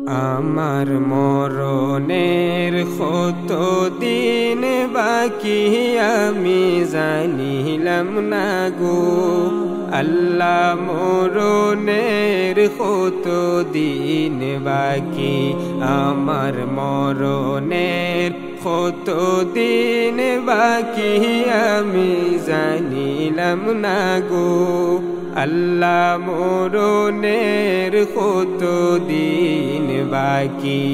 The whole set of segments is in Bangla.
আমার মরণের কত দিন বাকি আমি জানিলাম না গো আল্লাহ মরণের কত দিন বাকি আমার মরণের কত দিন বাকি আমি জানিলাম না গো আল্লাহ মরণের কত দিন বাকি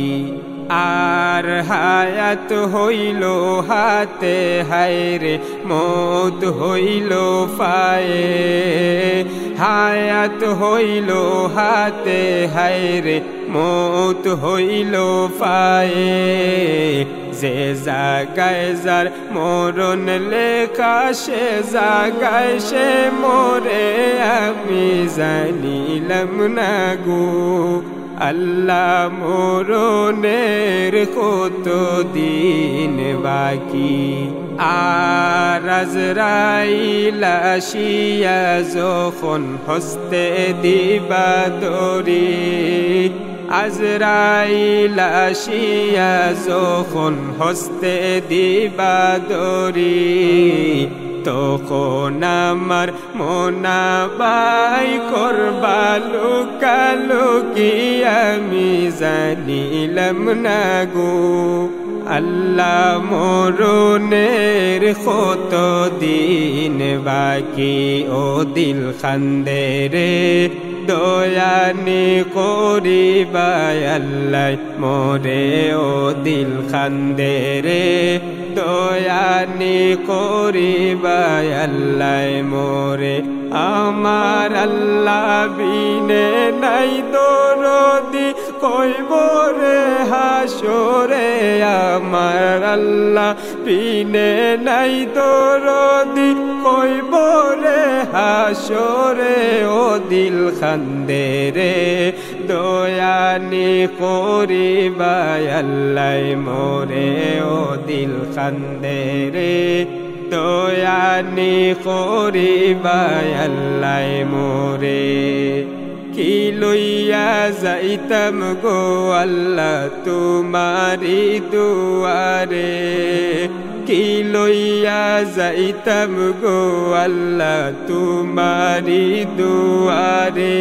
আর হায়াত হইল হাতে হায়রে মৌত হইল পায়ে হায়াত হইল হাতে হায়রে মৌত হইল পায়ে যে জাগায় যার মরণ লেখা সে জাগায় সে মরে আমি জানিলাম না গো আল্লাহ মরণের কত দিন বাকি আর আজরাইল আসিয়া যখন হস্তে দিবা দড়ি আজরাইল আসিয়া যখন হস্তে দিবা দড়ি তখন আমার মোনাবাই করবা লুকালুকি আমি জানিলাম না গো আল্লাহ মরণের কত দিন বাকি ও দিল খান্দে রে দয়ানি করিবা আল্লাহ মোরে ও দিল খান্দে রে দয়ানি করিবা আল্লাহ মোরে আমার আল্লাহ বিনে নাই দরদি কইব রে হাসরে আমার আল্লাহ বিনে নাই দরদি কইব রে হাসরে ও দিল খান্দে রে দয়ানি করিবা আল্লাহ মোরে ও দিল খান্দে রে দয়ানি করিবা আল্লাহ মোরে কি লইয়া যাইতাম গো আল্লাহ তোমারি দুয়ারে কি লইয়া যাইতাম গো আল্লাহ তোমারি দুয়ারে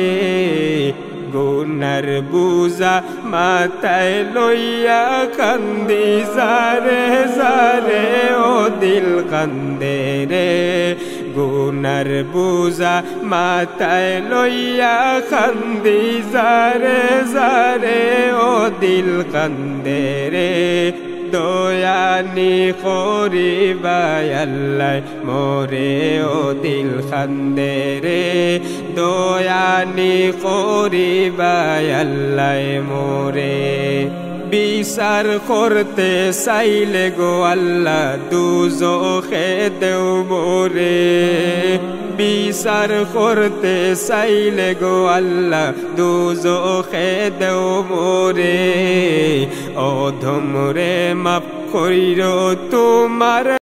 গুনার বুঝা মাথায় লইয়া কান্দি জারে জারে ও দিল কান্দে রে গুনার বুঝা মাথায় লইয়া কান্দি জারে জারে ও দিল কান্দে রে দয়ানি করিবা আল্লাহ মোরে ও দিল খান্দে রে দয়ানি করিবা আল্লাহ মোরে বিচার করতে চাইলে গো আল্লাহ দুজখে দেও মোরে বিচার করতে চাইলে গো আল্লাহ দুজখে দেও মোরে অধম রে মাফ কইরো তোমার